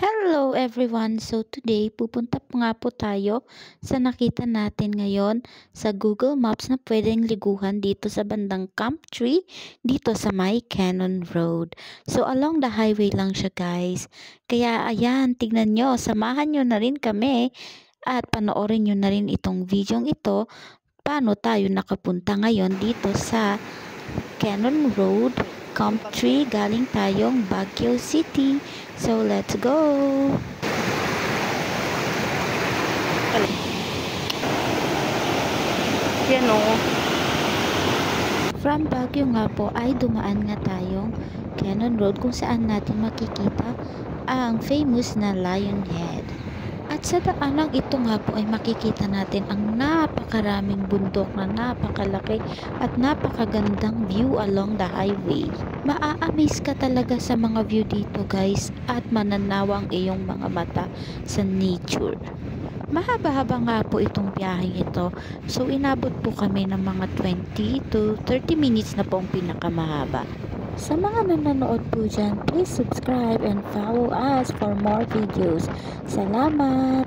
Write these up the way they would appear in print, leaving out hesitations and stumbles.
Hello everyone! So today, pupunta nga po tayo sa nakita natin ngayon sa Google Maps na pwedeng liguhan dito sa bandang Camp 3, dito sa May Cannon Road. So along the highway lang siya guys. Kaya ayan, tignan nyo, samahan nyo na rin kami at panoorin nyo na rin itong video ito. Paano tayo nakapunta ngayon dito sa Cannon Road, Camp 3, galing tayong Baguio City. So let's go! Yan o. From Baguio nga po ay dumaan nga tayong Cannon Road kung saan natin makikita ang famous na Lion Head. At sa daanang ito nga po ay makikita natin ang napakaraming bundok na napakalaki at napakagandang view along the highway. Maa-amaze ka talaga sa mga view dito guys at mananawa ang iyong mga mata sa nature. Mahaba-haba nga po itong biyaheng ito. So inabot po kami ng mga 20 to 30 minutes na po ang pinakamahaba. Sa mga nanonood po dyan, please subscribe and follow us for more videos. Salamat!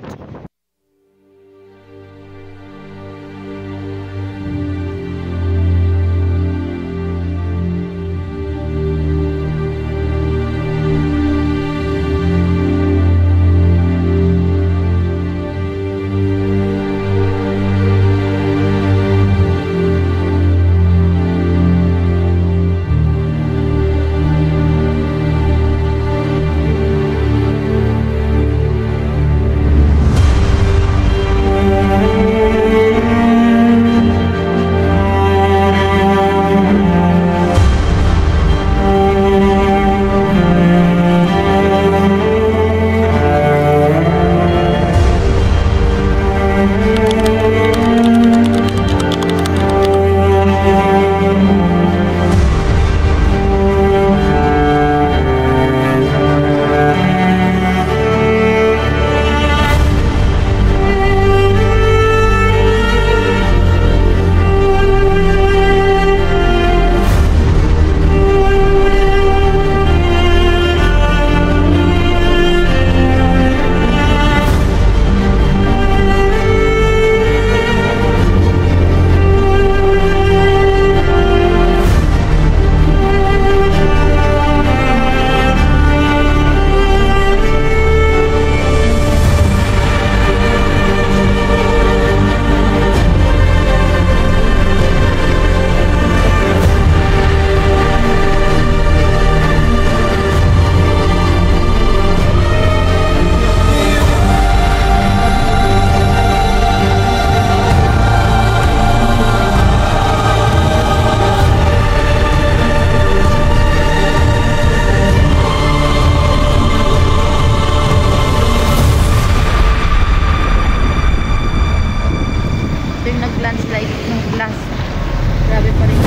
Landslide ng glass. Grabe pa rin.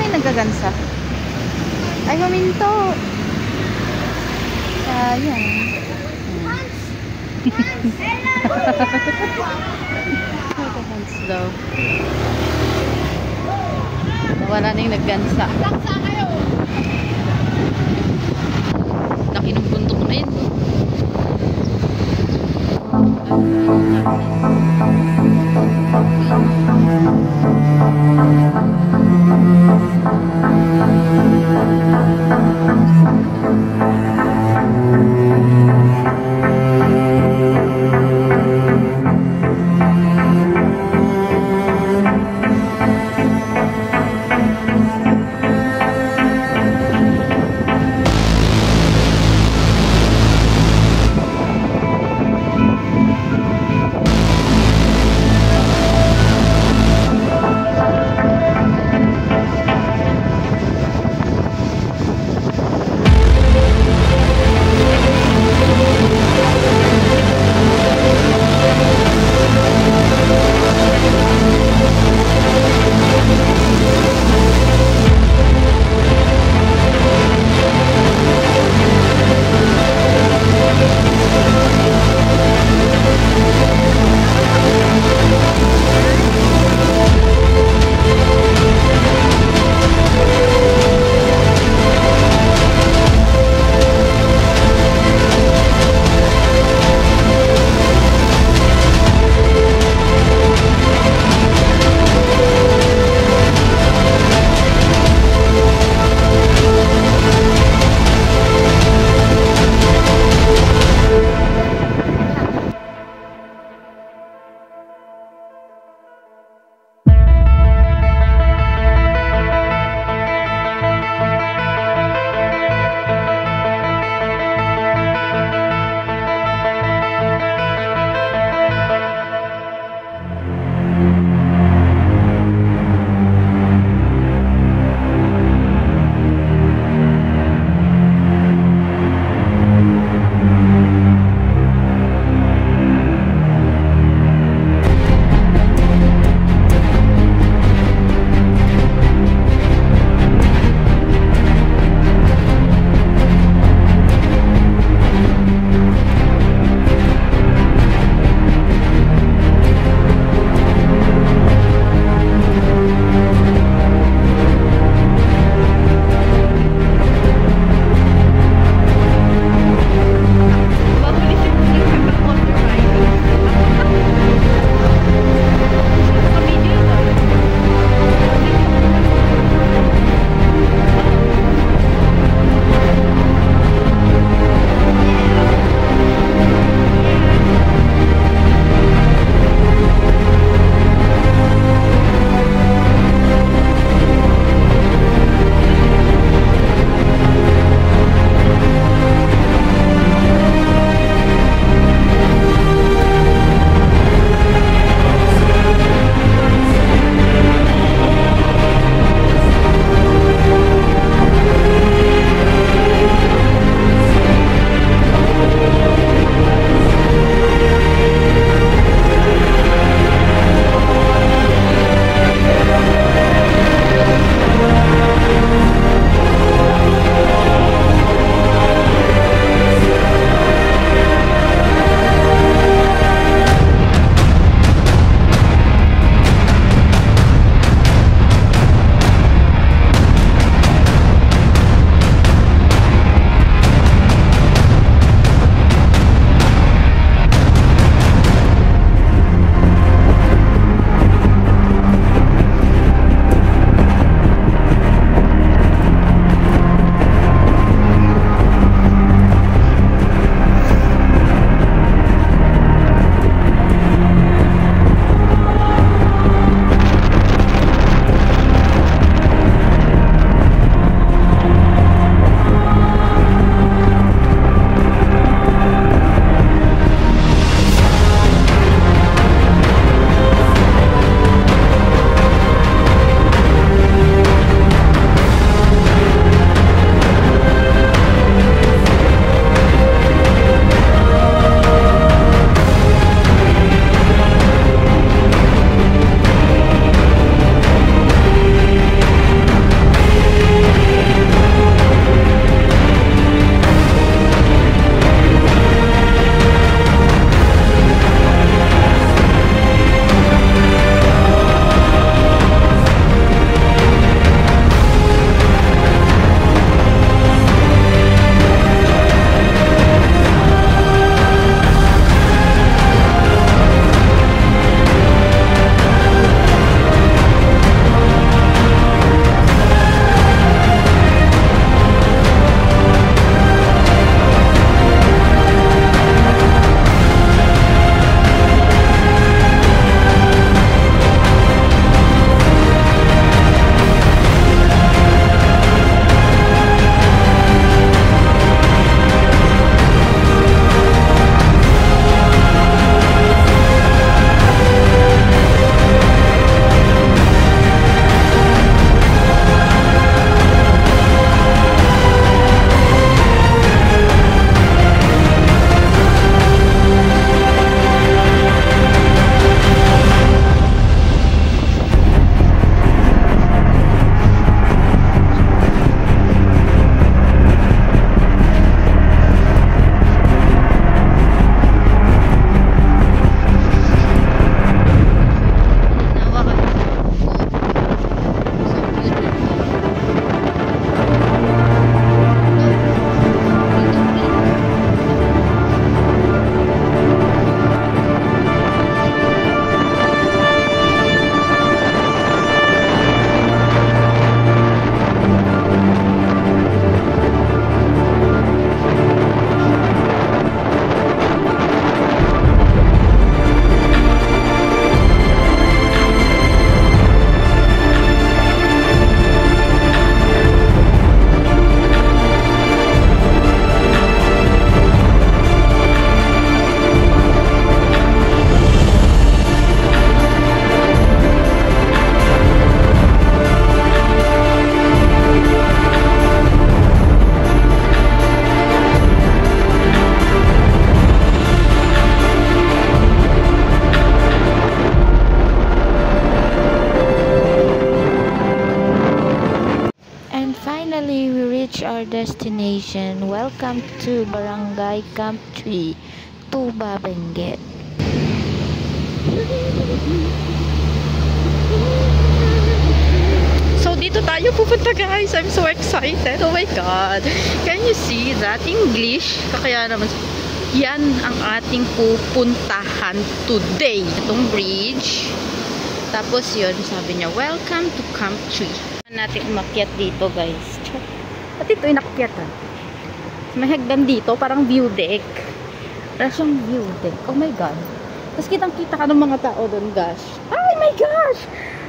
Nagagansa. Ay, huminto. Sayang. Hands daw. Wala na yung naggansa. Laki ng bundok na yun. destination. Welcome to Barangay Camp 3, Tuba, Benguet. So, dito tayo pupunta, guys. I'm so excited. Oh my God. Can you see that? English. Kaya naman, yan ang ating pupuntahan today. Itong bridge. Tapos yun, sabi niya, welcome to Camp 3. Natin umakyat dito, guys. At ito, inakyat ha. May hagdan dito, parang view deck. Parang siyang view deck. Oh my God. Tapos kitang-kita ka ng mga tao doon, gosh. Oh my gosh!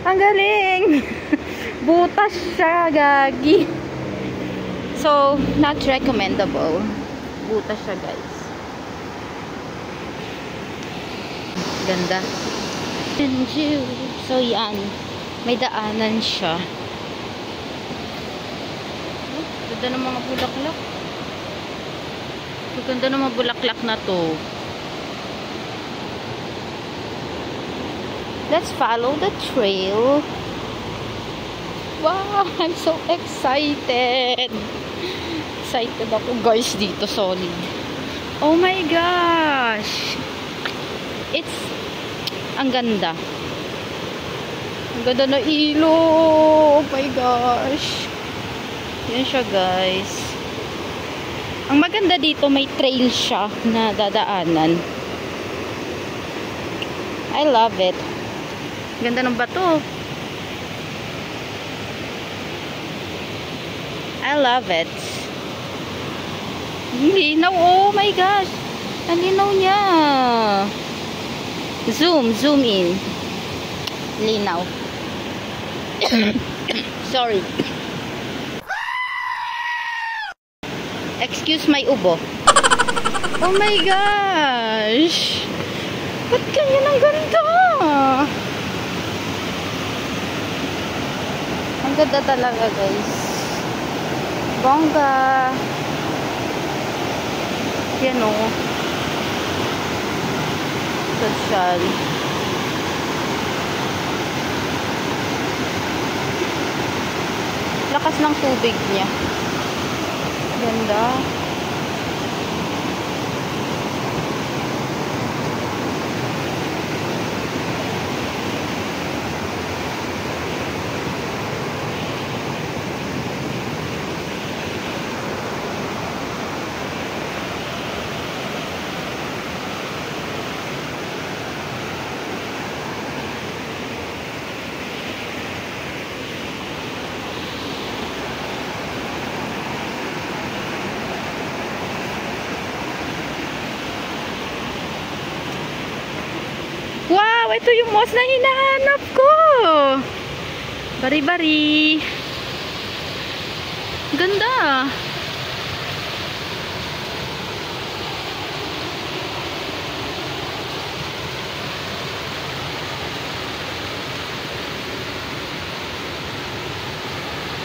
Ang galing! Butas siya, gagi. So, not recommendable. Butas siya, guys. Ganda. So, yan. May daanan siya. Ganda ng mga bulaklak. Ganda ng mga bulaklak na to. Let's follow the trail. Wow, I'm so excited. Excited ako, guys, dito, solid. Oh my gosh. Ang ganda. Ang ganda na ilo. Oh my gosh. Yan siya, guys. Ang maganda dito, may trail siya na dadaanan. I love it. Ganda ng bato. I love it. Linaw. Oh my gosh. Ang linaw niya. Zoom in. Linaw. Sorry. Excuse my ubo. Oh my gosh. Ba't ganyan ang ganda? Ang ganda talaga, guys. Bongga. Yan o. Social. Lakas ng tubig niya. Ganda. Wow, ito yung moss na hinahanap ko. Bari-bari. Ganda.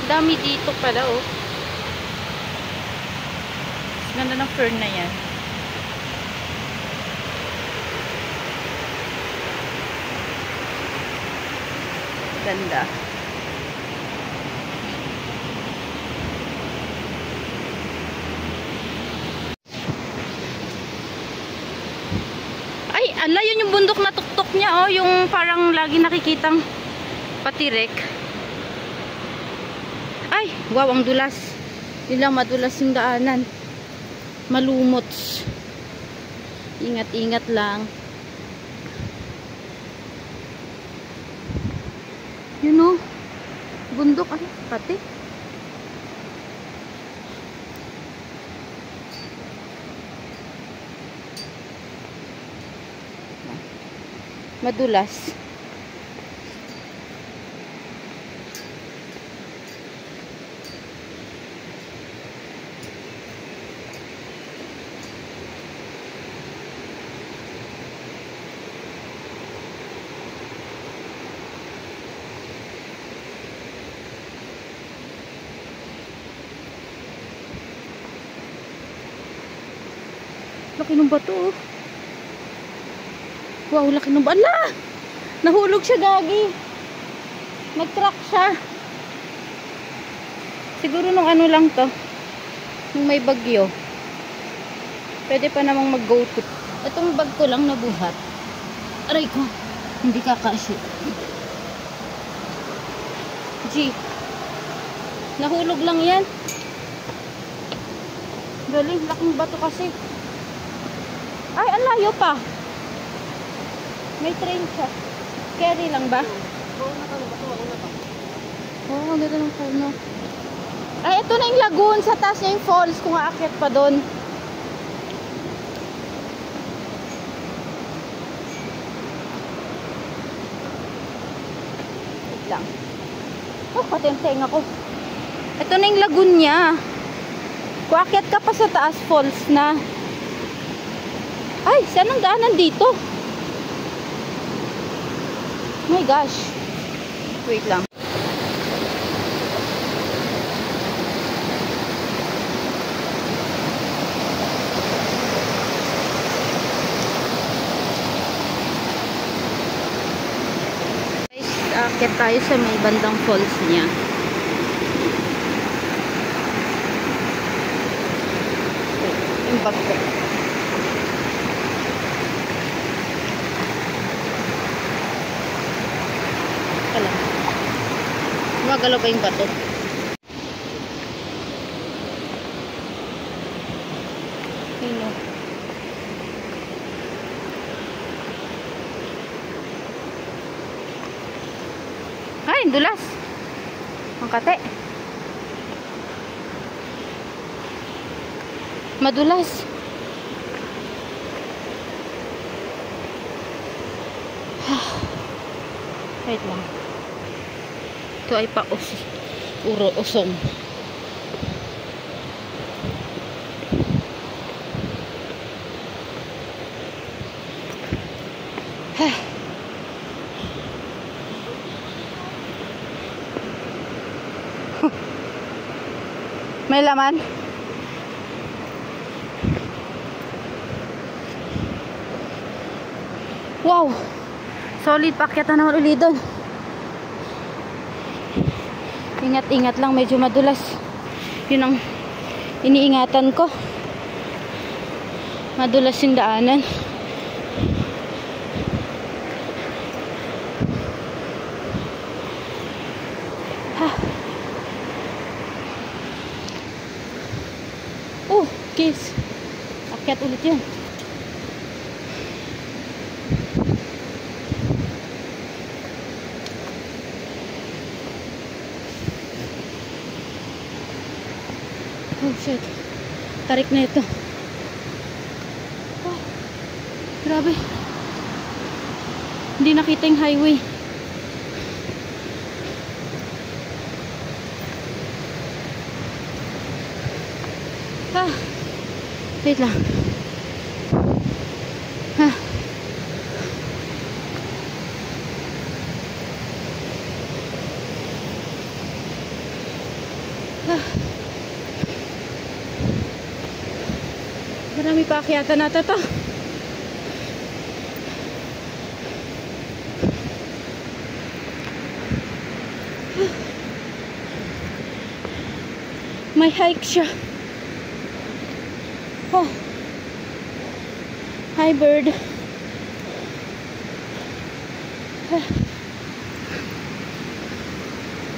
Dami dito pala, oh. Ganda ng fern na yan. Ganda. Ay, ala, yun yung bundok na tuktok niya, oh. Yung parang lagi nakikitang patirek. Ay, wow, ang dulas. Yun lang, madulas yung daanan. Malumot. Ingat-ingat lang. Yun o. Bundok. Ay, pati. Madulas. Laki ng bato, oh. Wow, laki ng bato. Ala! Nahulog siya, gagi. Nag-track siya. Siguro nung ano lang to. Yung may bagyo. Pwede pa namang mag-go to. Itong bag ko lang nabuhat. Aray ko. Hindi kakasya. G. Nahulog lang yan. Galing. Laking bato kasi. Ay, ang layo pa. May train siya. Carry lang ba? Oo, ang ganda ng puno. Ay, ito na yung lagoon. Sa taas niya yung falls. Kung aakyat pa doon. Wait lang. Oh, pati ang tenga ko. Ito na yung lagoon niya. Kung aakyat ka pa sa taas, falls na. Ay, saan ang daanan dito? Oh my gosh. Wait lang. Aakyat tayo sa may bandang falls niya. Yung bag ko. Alam. Gumagalaw pa yung bato. Sino? Ay, dulas. Ang kate. Madulas. Wait lang. Ito ay usong. May laman. Wow. Solid, pakyatan naman ulit doon. Ingat-ingat lang, medyo madulas. Yun ang iniingatan ko. Madulas yung daanan. Oh, kiss. Akyat ulit yun. Oh shit. Tarik na ito. Oh, grabe. Hindi nakita yung highway. Wait lang. Marami pa akyatan nata to. May hike siya. Oh. Hi bird.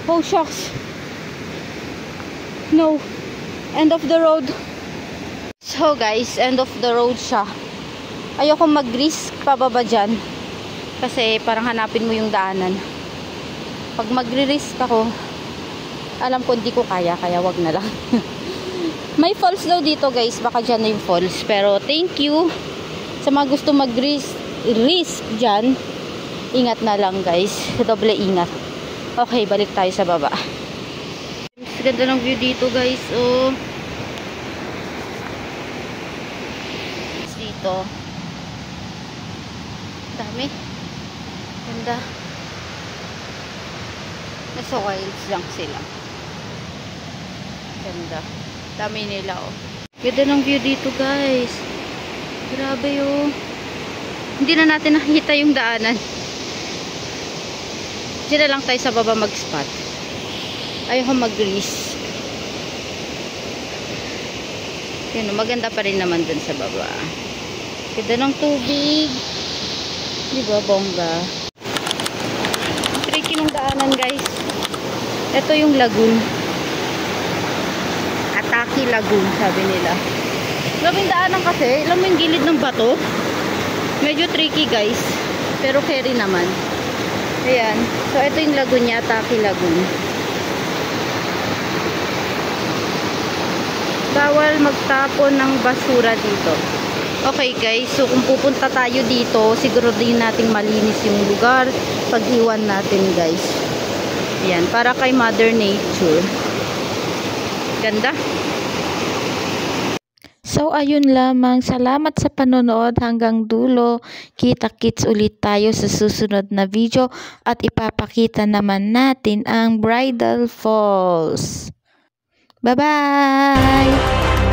Oh shucks. No. End of the road. So guys, end of the road siya. Ayoko mag-risk pababa dyan. Kasi parang hanapin mo yung daanan. Pag magre-risk ako, alam ko hindi ko kaya wag na lang. May falls daw dito guys, baka dyan na yung falls. Pero thank you sa mga gusto mag-risk dyan. Ingat na lang guys, doble ingat. Okay, balik tayo sa baba. Ganda ng view dito guys. Oh, dito dami, ganda. Nasa wilds lang sila. Ganda. Dami nila oh. Ganda ng view dito guys. Grabe oh. Hindi na natin nakikita yung daanan. Diyan na lang tayo sa baba mag-spot. Ayoko mag-risk. Yun, maganda pa rin naman dun sa baba. Ganda ng tubig. Di ba, bongga? Tricky ng daanan, guys. Ito yung lagoon. Ataki Lagoon, sabi nila. Gawing daanan kasi, alam mo yung gilid ng bato? Medyo tricky, guys. Pero carry naman. Ayan. So, ito yung lagoon niya, Ataki Lagoon. Bawal magtapon ng basura dito. Okay, guys. So, kung pupunta tayo dito, siguro din nating malinis yung lugar pag-iwan natin, guys. Ayan. Para kay Mother Nature. Ganda. So, ayun lamang. Salamat sa panonood hanggang dulo. Kita-kits ulit tayo sa susunod na video at ipapakita naman natin ang Bridal Falls. Bye-bye!